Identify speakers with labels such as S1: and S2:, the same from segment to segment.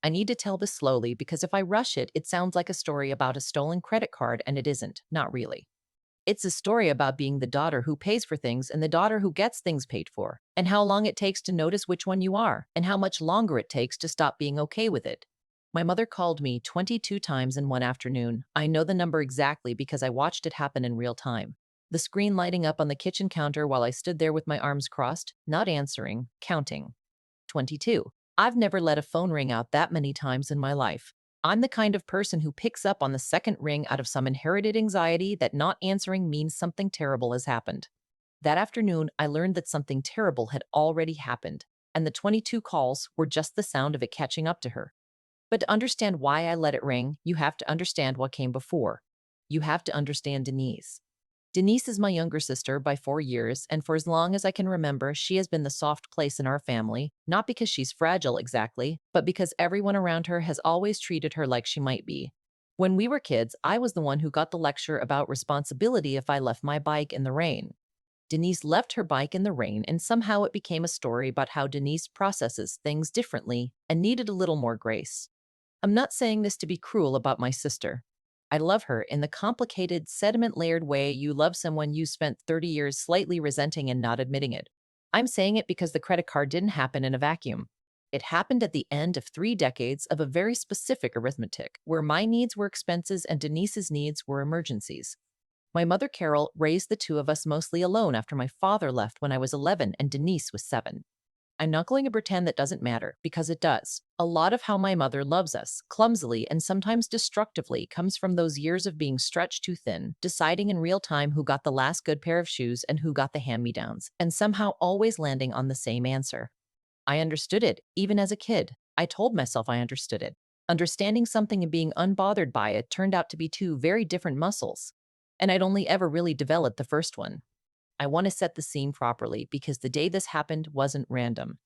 S1: I need to tell this slowly because if I rush it, it sounds like a story about a stolen credit card, and it isn't, not really. It's a story about being the daughter who pays for things and the daughter who gets things paid for, and how long it takes to notice which one you are, and how much longer it takes to stop being okay with it. My mother called me 22 times in one afternoon. I know the number exactly because I watched it happen in real time. The screen lighting up on the kitchen counter while I stood there with my arms crossed, not answering, counting. 22. I've never let a phone ring out that many times in my life. I'm the kind of person who picks up on the second ring out of some inherited anxiety that not answering means something terrible has happened. That afternoon, I learned that something terrible had already happened, and the 22 calls were just the sound of it catching up to her. But to understand why I let it ring, you have to understand what came before. You have to understand Denise. Denise is my younger sister by 4 years, and for as long as I can remember, she has been the soft place in our family, not because she's fragile exactly, but because everyone around her has always treated her like she might be. When we were kids, I was the one who got the lecture about responsibility if I left my bike in the rain. Denise left her bike in the rain, and somehow it became a story about how Denise processes things differently and needed a little more grace. I'm not saying this to be cruel about my sister. I love her in the complicated, sediment layered way you love someone you spent 30 years slightly resenting and not admitting it. I'm saying it because the credit card didn't happen in a vacuum. It happened at the end of 3 decades of a very specific arithmetic, where my needs were expenses and Denise's needs were emergencies. My mother, Carol, raised the two of us mostly alone after my father left when I was 11 and Denise was 7. I'm not going to pretend that doesn't matter, because it does. A lot of how my mother loves us, clumsily and sometimes destructively, comes from those years of being stretched too thin, deciding in real time who got the last good pair of shoes and who got the hand-me-downs, and somehow always landing on the same answer. I understood it, even as a kid. I told myself I understood it. Understanding something and being unbothered by it turned out to be two very different muscles, and I'd only ever really developed the first one. I want to set the scene properly because the day this happened wasn't random.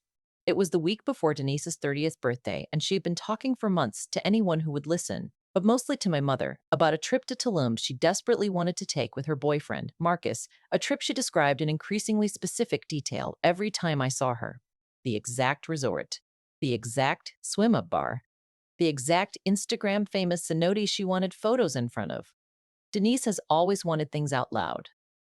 S1: It was the week before Denise's 30th birthday, and she had been talking for months to anyone who would listen, but mostly to my mother, about a trip to Tulum she desperately wanted to take with her boyfriend, Marcus, a trip she described in increasingly specific detail every time I saw her. The exact resort, the exact swim-up bar, the exact Instagram famous cenote she wanted photos in front of. Denise has always wanted things out loud,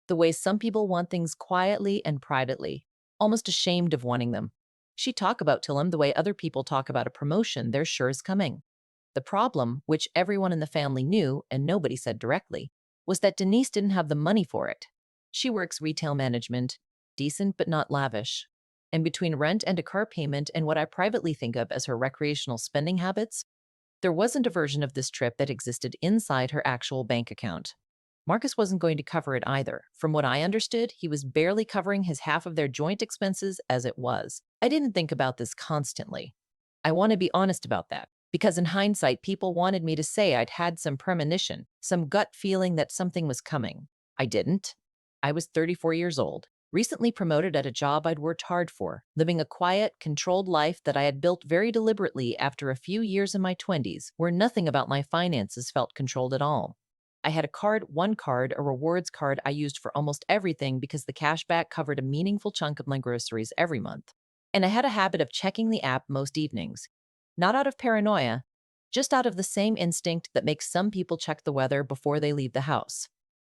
S1: the way some people want things quietly and privately, almost ashamed of wanting them. She talked about Tillam the way other people talk about a promotion they're sure is coming. The problem, which everyone in the family knew and nobody said directly, was that Denise didn't have the money for it. She works retail management, decent but not lavish. And between rent and a car payment and what I privately think of as her recreational spending habits, there wasn't a version of this trip that existed inside her actual bank account. Marcus wasn't going to cover it either. From what I understood, he was barely covering his half of their joint expenses as it was. I didn't think about this constantly. I want to be honest about that, because in hindsight, people wanted me to say I'd had some premonition, some gut feeling that something was coming. I didn't. I was 34 years old, recently promoted at a job I'd worked hard for, living a quiet, controlled life that I had built very deliberately after a few years in my 20s, where nothing about my finances felt controlled at all. I had one card, a rewards card I used for almost everything because the cashback covered a meaningful chunk of my groceries every month. And I had a habit of checking the app most evenings. Not out of paranoia, just out of the same instinct that makes some people check the weather before they leave the house.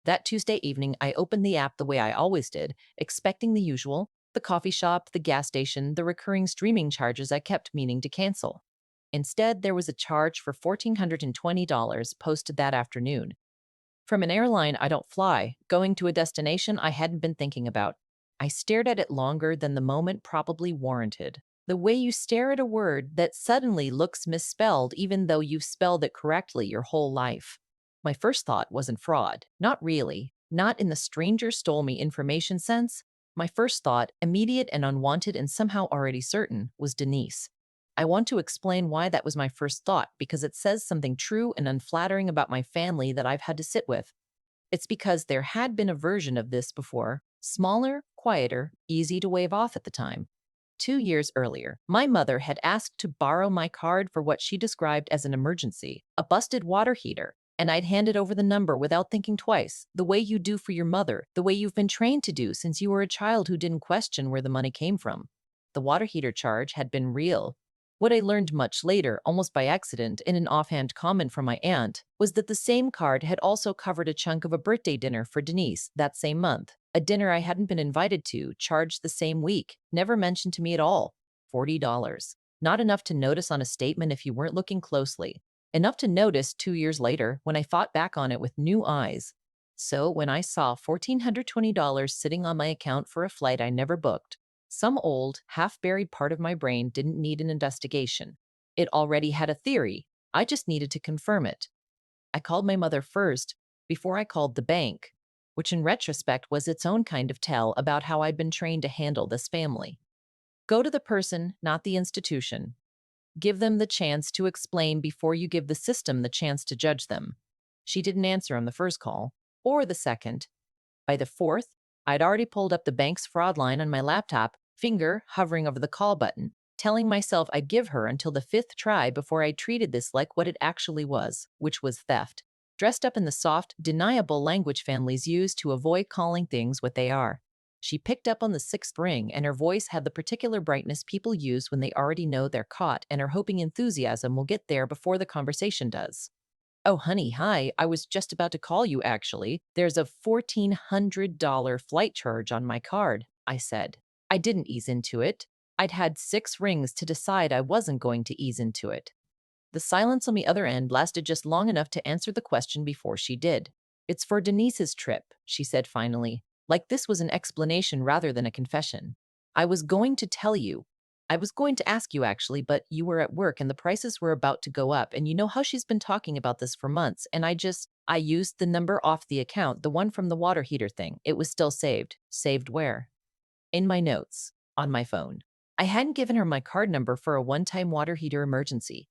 S1: That Tuesday evening, I opened the app the way I always did, expecting the usual, the coffee shop, the gas station, the recurring streaming charges I kept meaning to cancel. Instead, there was a charge for $1,420 posted that afternoon, from an airline I don't fly, going to a destination I hadn't been thinking about. I stared at it longer than the moment probably warranted. The way you stare at a word that suddenly looks misspelled even though you've spelled it correctly your whole life. My first thought wasn't fraud. Not really. Not in the stranger stole me information sense. My first thought, immediate and unwanted and somehow already certain, was Denise. I want to explain why that was my first thought, because it says something true and unflattering about my family that I've had to sit with. It's because there had been a version of this before, smaller, quieter, easy to wave off at the time. 2 years earlier, my mother had asked to borrow my card for what she described as an emergency, a busted water heater, and I'd handed over the number without thinking twice, the way you do for your mother, the way you've been trained to do since you were a child who didn't question where the money came from. The water heater charge had been real. What I learned much later, almost by accident, in an offhand comment from my aunt, was that the same card had also covered a chunk of a birthday dinner for Denise that same month. A dinner I hadn't been invited to, charged the same week, never mentioned to me at all. $40. Not enough to notice on a statement if you weren't looking closely. Enough to notice 2 years later when I thought back on it with new eyes. So when I saw $1,420 sitting on my account for a flight I never booked, some old, half buried part of my brain didn't need an investigation. It already had a theory. I just needed to confirm it. I called my mother first, before I called the bank, which in retrospect was its own kind of tell about how I'd been trained to handle this family. Go to the person, not the institution. Give them the chance to explain before you give the system the chance to judge them. She didn't answer on the first call, or the second. By the fourth, I'd already pulled up the bank's fraud line on my laptop, finger hovering over the call button, telling myself I'd give her until the fifth try before I treated this like what it actually was, which was theft, dressed up in the soft, deniable language families use to avoid calling things what they are. She picked up on the sixth ring, and her voice had the particular brightness people use when they already know they're caught and are hoping enthusiasm will get there before the conversation does. Oh, honey, hi. I was just about to call you, actually. There's a $1,400 flight charge on my card, I said. I didn't ease into it. I'd had 6 rings to decide I wasn't going to ease into it. The silence on the other end lasted just long enough to answer the question before she did. It's for Denise's trip, she said finally, like this was an explanation rather than a confession. I was going to tell you. I was going to ask you actually, but you were at work and the prices were about to go up, and you know how she's been talking about this for months, and I used the number off the account, the one from the water heater thing. It was still saved. Saved where? In my notes, on my phone. I hadn't given her my card number for a one-time water heater emergency.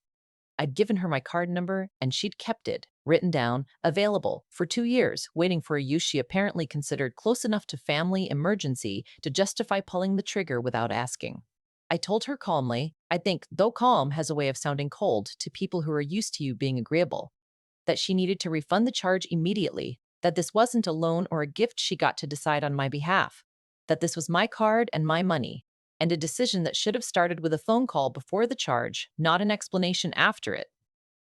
S1: I'd given her my card number, and she'd kept it, written down, available, for 2 years, waiting for a use she apparently considered close enough to family emergency to justify pulling the trigger without asking. I told her calmly, I think, though calm has a way of sounding cold to people who are used to you being agreeable, that she needed to refund the charge immediately, that this wasn't a loan or a gift she got to decide on my behalf, that this was my card and my money, and a decision that should have started with a phone call before the charge, not an explanation after it.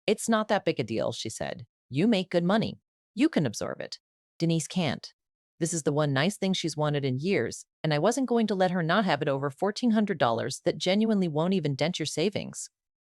S1: It's not that big a deal, she said. You make good money. You can absorb it. Denise can't. This is the one nice thing she's wanted in years, and I wasn't going to let her not have it over $1,400 that genuinely won't even dent your savings.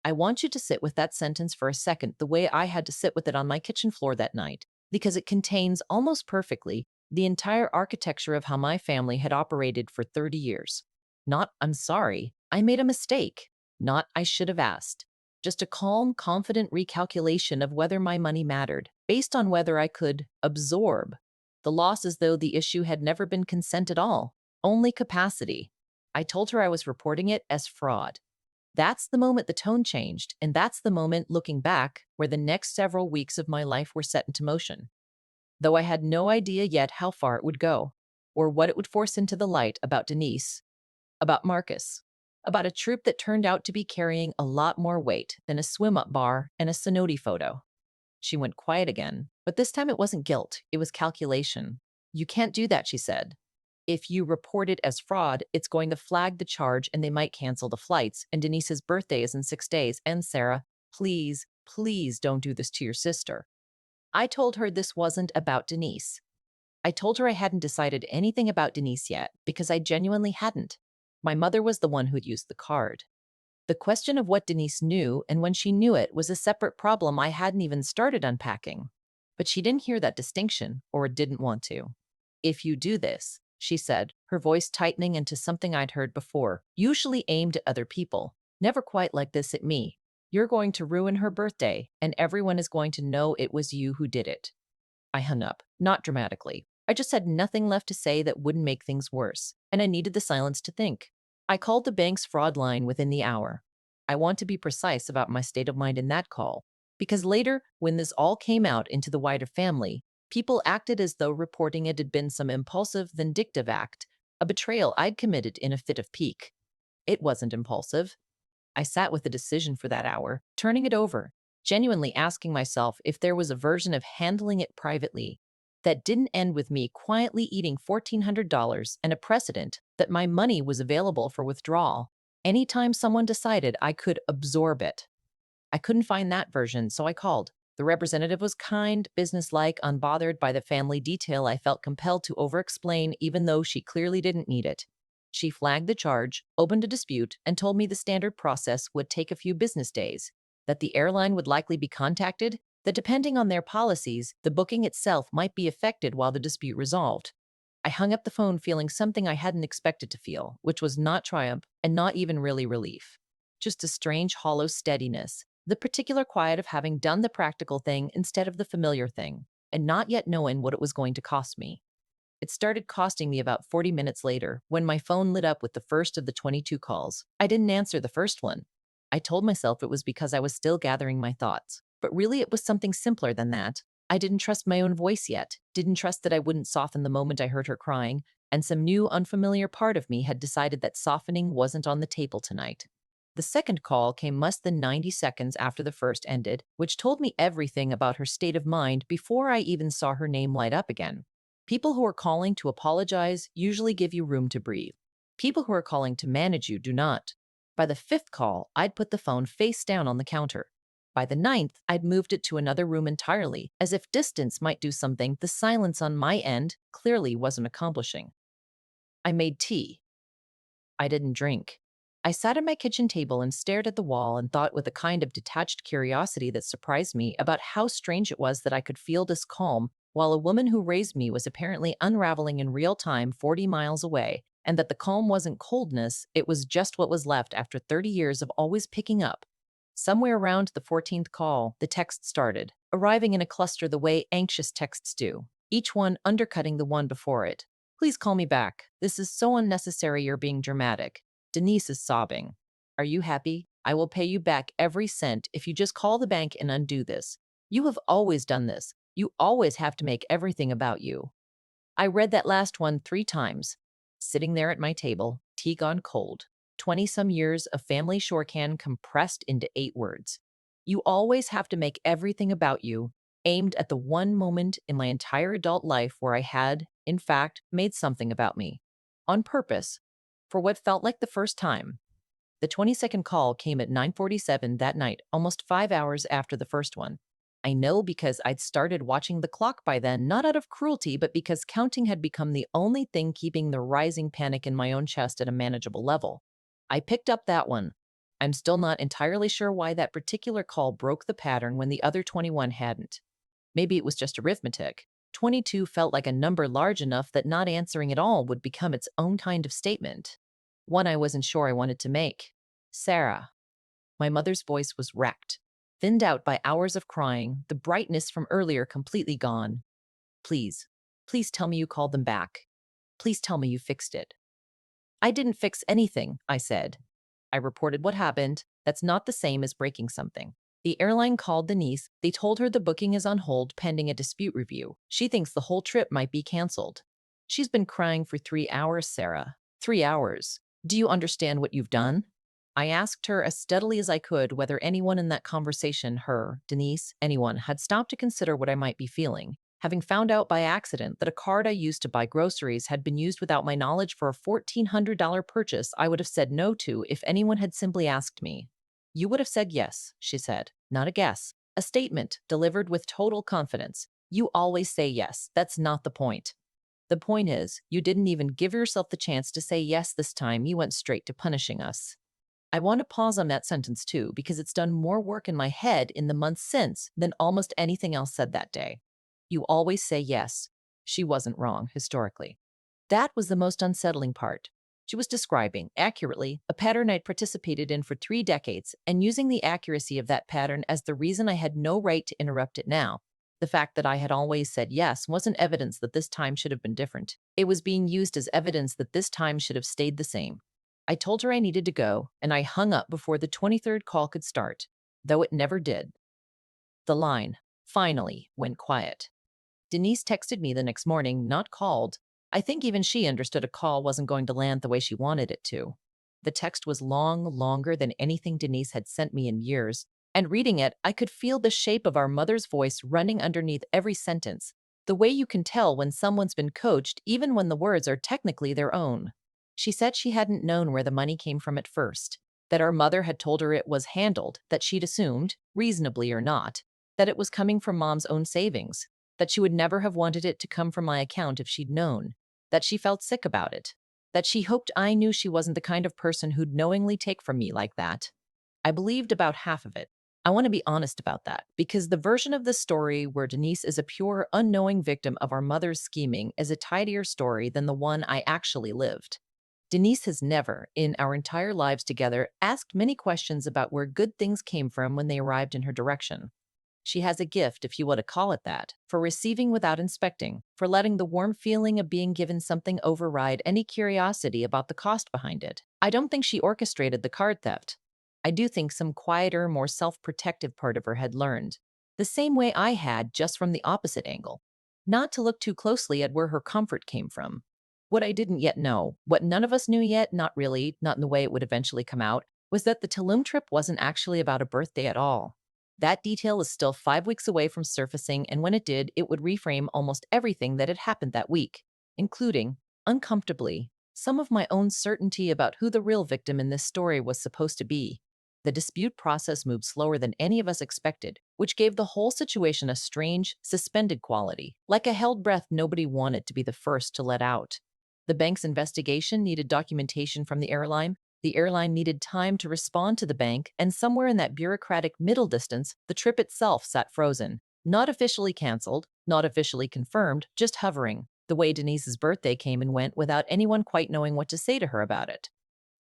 S1: I want you to sit with that sentence for a second the way I had to sit with it on my kitchen floor that night, because it contains almost perfectly the entire architecture of how my family had operated for 30 years. Not, I'm sorry, I made a mistake. Not, I should have asked. Just a calm, confident recalculation of whether my money mattered, based on whether I could absorb the loss as though the issue had never been consent at all, only capacity. I told her I was reporting it as fraud. That's the moment the tone changed, and that's the moment, looking back, where the next several weeks of my life were set into motion. Though I had no idea yet how far it would go, or what it would force into the light about Denise, about Marcus, about a troop that turned out to be carrying a lot more weight than a swim-up bar and a cenote photo. She went quiet again, but this time it wasn't guilt, it was calculation. You can't do that, she said. If you report it as fraud, it's going to flag the charge and they might cancel the flights, and Denise's birthday is in 6 days, and Sarah, please, please don't do this to your sister. I told her this wasn't about Denise. I told her I hadn't decided anything about Denise yet, because I genuinely hadn't. My mother was the one who'd used the card. The question of what Denise knew and when she knew it was a separate problem I hadn't even started unpacking. But she didn't hear that distinction, or didn't want to. If you do this, she said, her voice tightening into something I'd heard before, usually aimed at other people, never quite like this at me, you're going to ruin her birthday, and everyone is going to know it was you who did it. I hung up, not dramatically. I just had nothing left to say that wouldn't make things worse, and I needed the silence to think. I called the bank's fraud line within the hour. I want to be precise about my state of mind in that call, because later, when this all came out into the wider family, people acted as though reporting it had been some impulsive, vindictive act, a betrayal I'd committed in a fit of pique. It wasn't impulsive. I sat with the decision for that hour, turning it over, genuinely asking myself if there was a version of handling it privately that didn't end with me quietly eating $1,400 and a precedent that my money was available for withdrawal. Anytime someone decided I could absorb it. I couldn't find that version, so I called. The representative was kind, businesslike, unbothered by the family detail I felt compelled to over-explain, even though she clearly didn't need it. She flagged the charge, opened a dispute, and told me the standard process would take a few business days, that the airline would likely be contacted, that depending on their policies, the booking itself might be affected while the dispute resolved. I hung up the phone feeling something I hadn't expected to feel, which was not triumph and not even really relief. Just a strange, hollow steadiness, the particular quiet of having done the practical thing instead of the familiar thing, and not yet knowing what it was going to cost me. It started costing me about 40 minutes later when my phone lit up with the first of the 22 calls. I didn't answer the first one. I told myself it was because I was still gathering my thoughts, but really it was something simpler than that. I didn't trust my own voice yet, didn't trust that I wouldn't soften the moment I heard her crying, and some new unfamiliar part of me had decided that softening wasn't on the table tonight. The second call came less than 90 seconds after the first ended, which told me everything about her state of mind before I even saw her name light up again. People who are calling to apologize usually give you room to breathe. People who are calling to manage you do not. By the fifth call, I'd put the phone face down on the counter. By the ninth, I'd moved it to another room entirely, as if distance might do something the silence on my end clearly wasn't accomplishing. I made tea. I didn't drink. I sat at my kitchen table and stared at the wall and thought with a kind of detached curiosity that surprised me about how strange it was that I could feel this calm while a woman who raised me was apparently unraveling in real time 40 miles away, and that the calm wasn't coldness, it was just what was left after 30 years of always picking up. Somewhere around the 14th call, the text started, arriving in a cluster the way anxious texts do, each one undercutting the one before it. Please call me back. This is so unnecessary, you're being dramatic. Denise is sobbing. Are you happy? I will pay you back every cent if you just call the bank and undo this. You have always done this. You always have to make everything about you. I read that last one 3 times, sitting there at my table, tea gone cold. 20 some years of family shorthand compressed into 8 words. You always have to make everything about you, aimed at the one moment in my entire adult life where I had, in fact, made something about me. On purpose, for what felt like the first time. The 22nd call came at 9:47 that night, almost 5 hours after the first one. I know because I'd started watching the clock by then, not out of cruelty, but because counting had become the only thing keeping the rising panic in my own chest at a manageable level. I picked up that one. I'm still not entirely sure why that particular call broke the pattern when the other 21 hadn't. Maybe it was just arithmetic. 22 felt like a number large enough that not answering at all would become its own kind of statement. One I wasn't sure I wanted to make. Sarah. My mother's voice was wrecked, thinned out by hours of crying, the brightness from earlier completely gone. Please, please tell me you called them back. Please tell me you fixed it. I didn't fix anything, I said. I reported what happened. That's not the same as breaking something. The airline called Denise. They told her the booking is on hold pending a dispute review. She thinks the whole trip might be canceled. She's been crying for 3 hours, Sarah. 3 hours. Do you understand what you've done? I asked her as steadily as I could whether anyone in that conversation, her, Denise, anyone, had stopped to consider what I might be feeling, having found out by accident that a card I used to buy groceries had been used without my knowledge for a $1,400 purchase I would have said no to if anyone had simply asked me. You would have said yes, she said. Not a guess. A statement delivered with total confidence. You always say yes. That's not the point. The point is, you didn't even give yourself the chance to say yes this time. You went straight to punishing us. I want to pause on that sentence too, because it's done more work in my head in the months since than almost anything else said that day. You always say yes. She wasn't wrong, historically. That was the most unsettling part. She was describing, accurately, a pattern I'd participated in for 3 decades and using the accuracy of that pattern as the reason I had no right to interrupt it now. The fact that I had always said yes wasn't evidence that this time should have been different. It was being used as evidence that this time should have stayed the same. I told her I needed to go, and I hung up before the 23rd call could start, though it never did. The line, finally, went quiet. Denise texted me the next morning, not called. I think even she understood a call wasn't going to land the way she wanted it to. The text was long, longer than anything Denise had sent me in years, and reading it, I could feel the shape of our mother's voice running underneath every sentence, the way you can tell when someone's been coached even when the words are technically their own. She said she hadn't known where the money came from at first, that our mother had told her it was handled, that she'd assumed, reasonably or not, that it was coming from mom's own savings, that she would never have wanted it to come from my account if she'd known, that she felt sick about it, that she hoped I knew she wasn't the kind of person who'd knowingly take from me like that. I believed about half of it. I want to be honest about that, because the version of the story where Denise is a pure, unknowing victim of our mother's scheming is a tidier story than the one I actually lived. Denise has never, in our entire lives together, asked many questions about where good things came from when they arrived in her direction. She has a gift, if you want to call it that, for receiving without inspecting, for letting the warm feeling of being given something override any curiosity about the cost behind it. I don't think she orchestrated the card theft. I do think some quieter, more self-protective part of her had learned, the same way I had, just from the opposite angle, not to look too closely at where her comfort came from. What I didn't yet know, what none of us knew yet, not really, not in the way it would eventually come out, was that the Tulum trip wasn't actually about a birthday at all. That detail is still 5 weeks away from surfacing, and when it did, it would reframe almost everything that had happened that week, including, uncomfortably, some of my own certainty about who the real victim in this story was supposed to be. The dispute process moved slower than any of us expected, which gave the whole situation a strange, suspended quality, like a held breath nobody wanted to be the first to let out. The bank's investigation needed documentation from the airline needed time to respond to the bank, and somewhere in that bureaucratic middle distance, the trip itself sat frozen. Not officially canceled, not officially confirmed, just hovering, the way Denise's birthday came and went without anyone quite knowing what to say to her about it.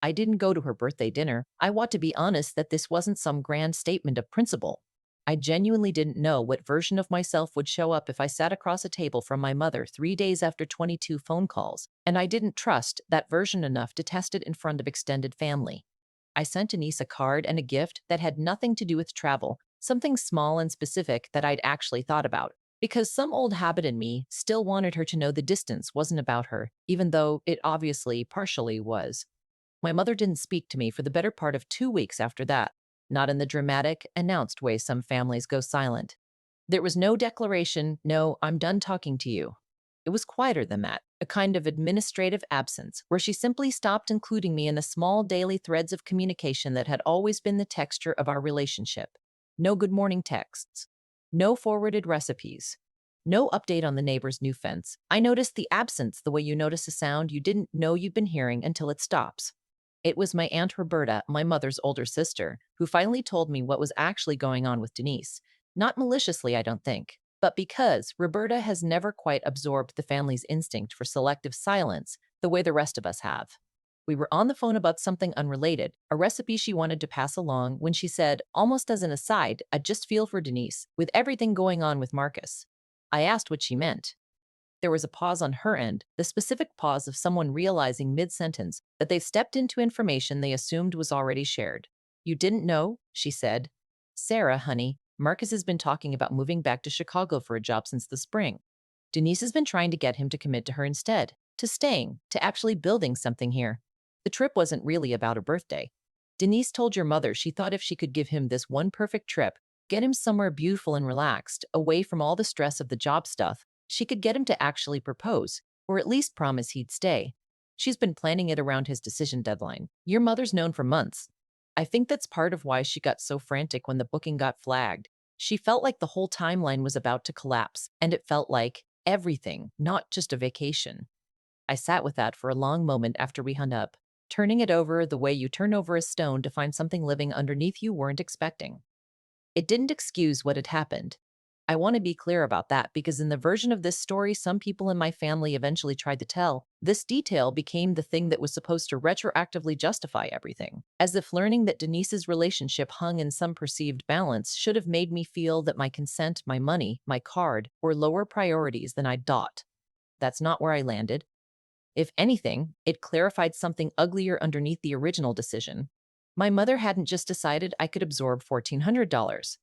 S1: I didn't go to her birthday dinner. I want to be honest that this wasn't some grand statement of principle. I genuinely didn't know what version of myself would show up if I sat across a table from my mother 3 days after 22 phone calls, and I didn't trust that version enough to test it in front of extended family. I sent Denise a card and a gift that had nothing to do with travel, something small and specific that I'd actually thought about, because some old habit in me still wanted her to know the distance wasn't about her, even though it obviously partially was. My mother didn't speak to me for the better part of 2 weeks after that, not in the dramatic, announced way some families go silent. There was no declaration, no, I'm done talking to you. It was quieter than that, a kind of administrative absence, where she simply stopped including me in the small daily threads of communication that had always been the texture of our relationship. No good morning texts, no forwarded recipes, no update on the neighbor's new fence. I noticed the absence the way you notice a sound you didn't know you'd been hearing until it stops. It was my Aunt Roberta, my mother's older sister, who finally told me what was actually going on with Denise. Not maliciously, I don't think, but because Roberta has never quite absorbed the family's instinct for selective silence the way the rest of us have. We were on the phone about something unrelated, a recipe she wanted to pass along, when she said, almost as an aside, I just feel for Denise, with everything going on with Marcus. I asked what she meant. There was a pause on her end, the specific pause of someone realizing mid-sentence that they've stepped into information they assumed was already shared. You didn't know, she said. Sarah, honey, Marcus has been talking about moving back to Chicago for a job since the spring. Denise has been trying to get him to commit to her instead, to staying, to actually building something here. The trip wasn't really about a birthday. Denise told your mother she thought if she could give him this one perfect trip, get him somewhere beautiful and relaxed, away from all the stress of the job stuff, she could get him to actually propose, or at least promise he'd stay. She's been planning it around his decision deadline. Your mother's known for months. I think that's part of why she got so frantic when the booking got flagged. She felt like the whole timeline was about to collapse, and it felt like everything, not just a vacation. I sat with that for a long moment after we hung up, turning it over the way you turn over a stone to find something living underneath you weren't expecting. It didn't excuse what had happened. I want to be clear about that, because in the version of this story some people in my family eventually tried to tell, this detail became the thing that was supposed to retroactively justify everything, as if learning that Denise's relationship hung in some perceived balance should have made me feel that my consent, my money, my card were lower priorities than I'd thought. That's not where I landed. If anything, it clarified something uglier underneath the original decision. My mother hadn't just decided I could absorb $1,400.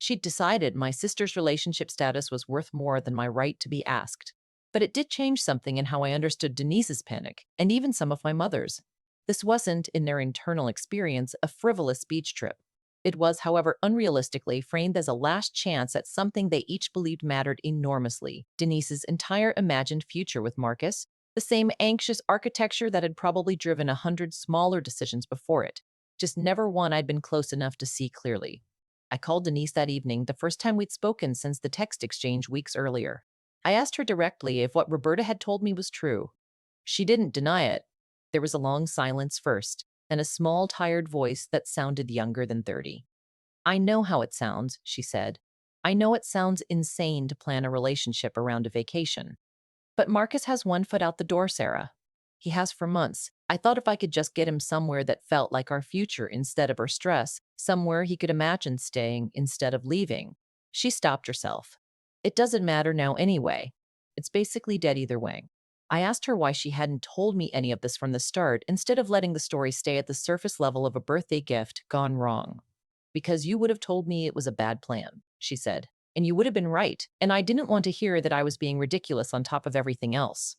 S1: She'd decided my sister's relationship status was worth more than my right to be asked. But it did change something in how I understood Denise's panic, and even some of my mother's. This wasn't, in their internal experience, a frivolous beach trip. It was, however, unrealistically framed as a last chance at something they each believed mattered enormously: Denise's entire imagined future with Marcus, The same anxious architecture that had probably driven 100 smaller decisions before it, just never one I'd been close enough to see clearly. I called Denise that evening, the first time we'd spoken since the text exchange weeks earlier. I asked her directly if what Roberta had told me was true. She didn't deny it. There was a long silence first, and a small, tired voice that sounded younger than 30. I know how it sounds, she said. I know it sounds insane to plan a relationship around a vacation. But Marcus has one foot out the door, Sarah. He has for months. I thought if I could just get him somewhere that felt like our future instead of our stress, somewhere he could imagine staying instead of leaving. She stopped herself. It doesn't matter now anyway. It's basically dead either way. I asked her why she hadn't told me any of this from the start instead of letting the story stay at the surface level of a birthday gift gone wrong. Because you would have told me it was a bad plan, she said. And you would have been right, and I didn't want to hear that I was being ridiculous on top of everything else.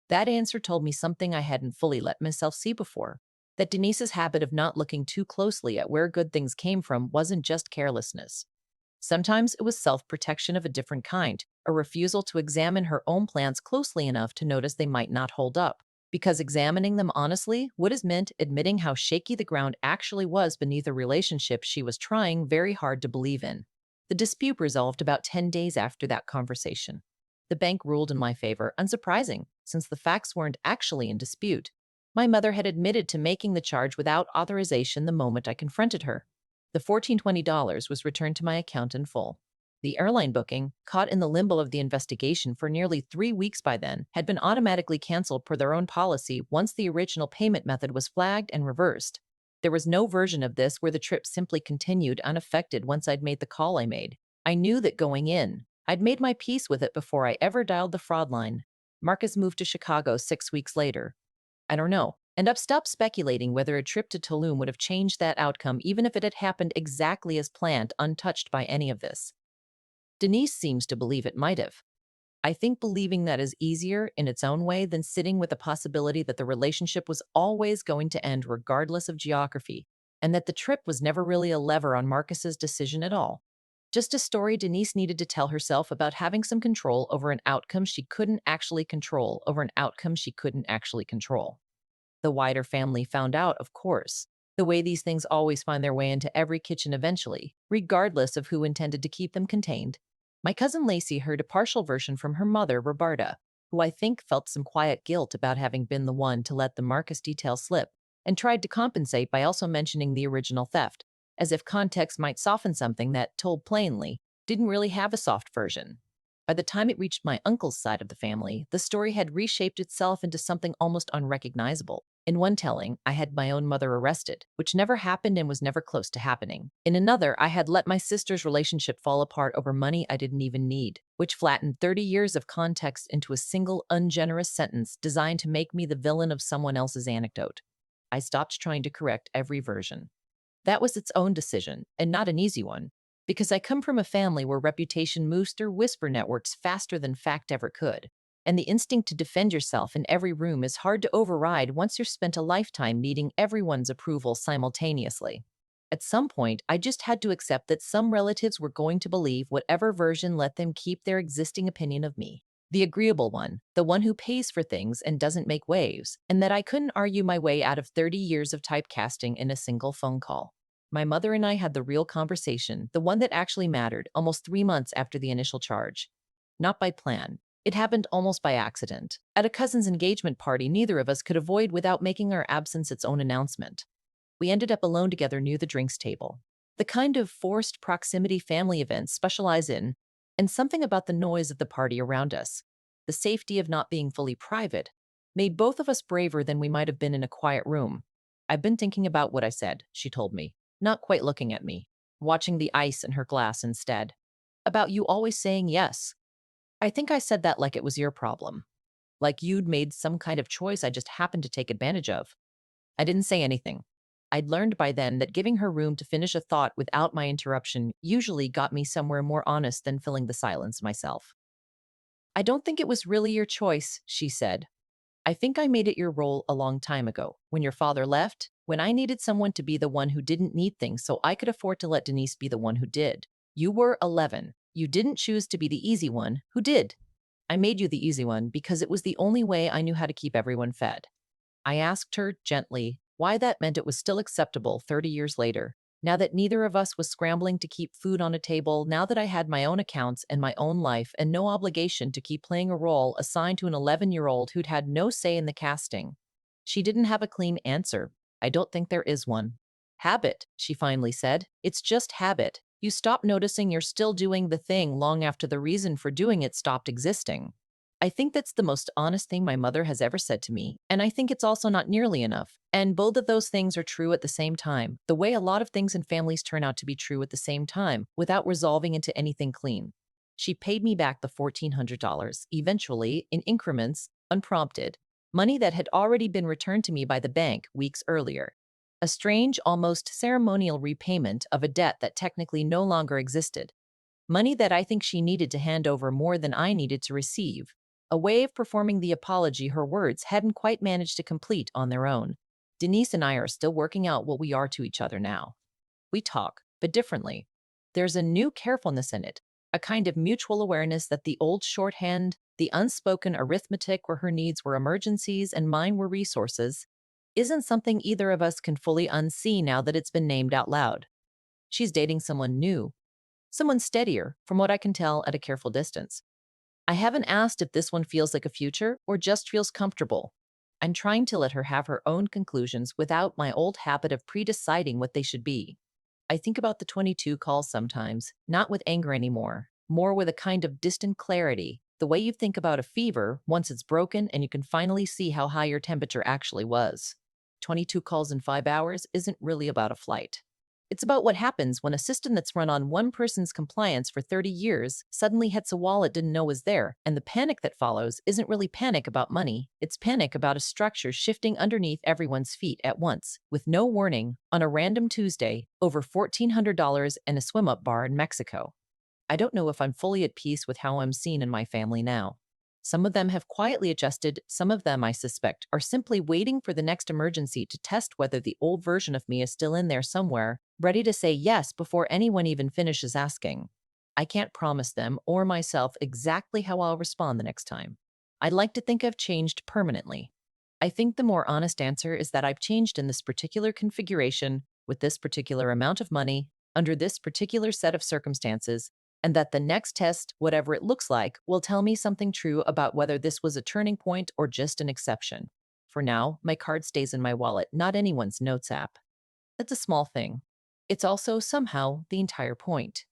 S1: That answer told me something I hadn't fully let myself see before. That Denise's habit of not looking too closely at where good things came from wasn't just carelessness. Sometimes it was self-protection of a different kind, a refusal to examine her own plans closely enough to notice they might not hold up. Because examining them honestly would have meant admitting how shaky the ground actually was beneath a relationship she was trying very hard to believe in. The dispute resolved about 10 days after that conversation. The bank ruled in my favor, unsurprising, since the facts weren't actually in dispute. My mother had admitted to making the charge without authorization the moment I confronted her. The $1,420 was returned to my account in full. The airline booking, caught in the limbo of the investigation for nearly 3 weeks by then, had been automatically canceled per their own policy once the original payment method was flagged and reversed. There was no version of this where the trip simply continued unaffected once I'd made the call I made. I knew that going in. I'd made my peace with it before I ever dialed the fraud line. Marcus moved to Chicago 6 weeks later. I don't know. And I've stopped speculating whether a trip to Tulum would have changed that outcome even if it had happened exactly as planned, untouched by any of this. Denise seems to believe it might have. I think believing that is easier in its own way than sitting with the possibility that the relationship was always going to end regardless of geography, and that the trip was never really a lever on Marcus's decision at all. Just a story Denise needed to tell herself about having some control over an outcome she couldn't actually control, over an outcome she couldn't actually control. The wider family found out, of course, the way these things always find their way into every kitchen eventually, regardless of who intended to keep them contained. My cousin Lacey heard a partial version from her mother, Roberta, who I think felt some quiet guilt about having been the one to let the Marcus detail slip, and tried to compensate by also mentioning the original theft, as if context might soften something that, told plainly, didn't really have a soft version. By the time it reached my uncle's side of the family, the story had reshaped itself into something almost unrecognizable. In one telling, I had my own mother arrested, which never happened and was never close to happening. In another, I had let my sister's relationship fall apart over money I didn't even need, which flattened 30 years of context into a single ungenerous sentence designed to make me the villain of someone else's anecdote. I stopped trying to correct every version. That was its own decision, and not an easy one, because I come from a family where reputation moves through whisper networks faster than fact ever could. And the instinct to defend yourself in every room is hard to override once you've spent a lifetime needing everyone's approval simultaneously. At some point, I just had to accept that some relatives were going to believe whatever version let them keep their existing opinion of me. The agreeable one, the one who pays for things and doesn't make waves, and that I couldn't argue my way out of 30 years of typecasting in a single phone call. My mother and I had the real conversation, the one that actually mattered, almost 3 months after the initial charge. Not by plan. It happened almost by accident. At a cousin's engagement party neither of us could avoid without making our absence its own announcement. We ended up alone together near the drinks table. The kind of forced proximity family events specialize in, and something about the noise of the party around us, the safety of not being fully private, made both of us braver than we might have been in a quiet room. I've been thinking about what I said, she told me, not quite looking at me, watching the ice in her glass instead. About you always saying yes. I think I said that like it was your problem. Like you'd made some kind of choice I just happened to take advantage of. I didn't say anything. I'd learned by then that giving her room to finish a thought without my interruption usually got me somewhere more honest than filling the silence myself. I don't think it was really your choice, she said. I think I made it your role a long time ago, when your father left, when I needed someone to be the one who didn't need things so I could afford to let Denise be the one who did. You were 11. You didn't choose to be the easy one, who did? I made you the easy one because it was the only way I knew how to keep everyone fed. I asked her gently why that meant it was still acceptable 30 years later. Now that neither of us was scrambling to keep food on a table, now that I had my own accounts and my own life and no obligation to keep playing a role assigned to an 11-year-old who'd had no say in the casting. She didn't have a clean answer. I don't think there is one. Habit, she finally said. It's just habit. You stop noticing you're still doing the thing long after the reason for doing it stopped existing. I think that's the most honest thing my mother has ever said to me, and I think it's also not nearly enough. And both of those things are true at the same time, the way a lot of things in families turn out to be true at the same time, without resolving into anything clean. She paid me back the $1,400, eventually, in increments, unprompted, money that had already been returned to me by the bank weeks earlier. A strange, almost ceremonial repayment of a debt that technically no longer existed. Money that I think she needed to hand over more than I needed to receive. A way of performing the apology her words hadn't quite managed to complete on their own. Denise and I are still working out what we are to each other now. We talk, but differently. There's a new carefulness in it, a kind of mutual awareness that the old shorthand, the unspoken arithmetic where her needs were emergencies and mine were resources, isn't something either of us can fully unsee now that it's been named out loud. She's dating someone new, someone steadier, from what I can tell at a careful distance. I haven't asked if this one feels like a future or just feels comfortable. I'm trying to let her have her own conclusions without my old habit of pre-deciding what they should be. I think about the 22 calls sometimes, not with anger anymore, more with a kind of distant clarity, the way you think about a fever once it's broken and you can finally see how high your temperature actually was. 22 calls in 5 hours isn't really about a flight. It's about what happens when a system that's run on one person's compliance for 30 years suddenly hits a wall it didn't know was there, and the panic that follows isn't really panic about money, it's panic about a structure shifting underneath everyone's feet at once, with no warning, on a random Tuesday, over $1,400 in a swim-up bar in Mexico. I don't know if I'm fully at peace with how I'm seen in my family now. Some of them have quietly adjusted, some of them, I suspect, are simply waiting for the next emergency to test whether the old version of me is still in there somewhere, ready to say yes before anyone even finishes asking. I can't promise them or myself exactly how I'll respond the next time. I'd like to think I've changed permanently. I think the more honest answer is that I've changed in this particular configuration, with this particular amount of money, under this particular set of circumstances, and that the next test, whatever it looks like, will tell me something true about whether this was a turning point or just an exception. For now, my card stays in my wallet, not anyone's notes app. That's a small thing. It's also somehow the entire point.